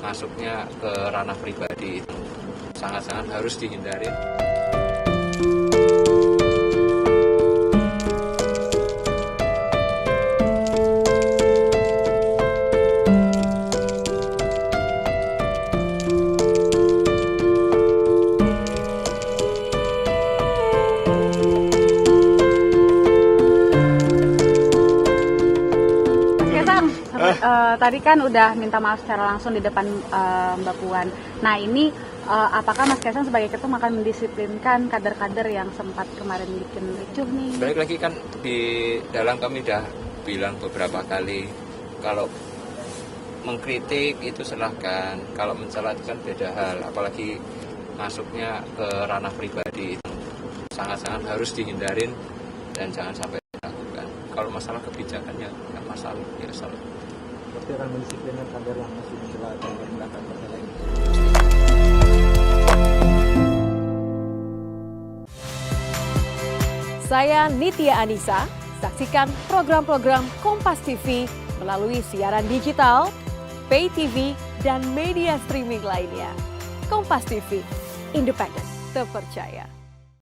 masuknya ke ranah pribadi itu sangat-sangat harus dihindari. Tadi kan udah minta maaf secara langsung di depan Mbak Puan. Nah ini apakah Mas Kaisang sebagai ketum akan mendisiplinkan kader-kader yang sempat kemarin bikin ricuh nih? Balik lagi kan di dalam kami udah bilang beberapa kali kalau mengkritik itu silahkan, kalau mencela itu kan beda hal, apalagi masuknya ke ranah pribadi itu sangat-sangat harus dihindarin dan jangan sampai dilakukan. Kalau masalah kebijakannya kan masalah biasa. Berarti akan mendisiplinkan kader yang masih mencela dan menggunakan partai lain. Saya Nitya Anissa, saksikan program-program Kompas TV melalui siaran digital, pay TV, dan media streaming lainnya. Kompas TV, independen, terpercaya.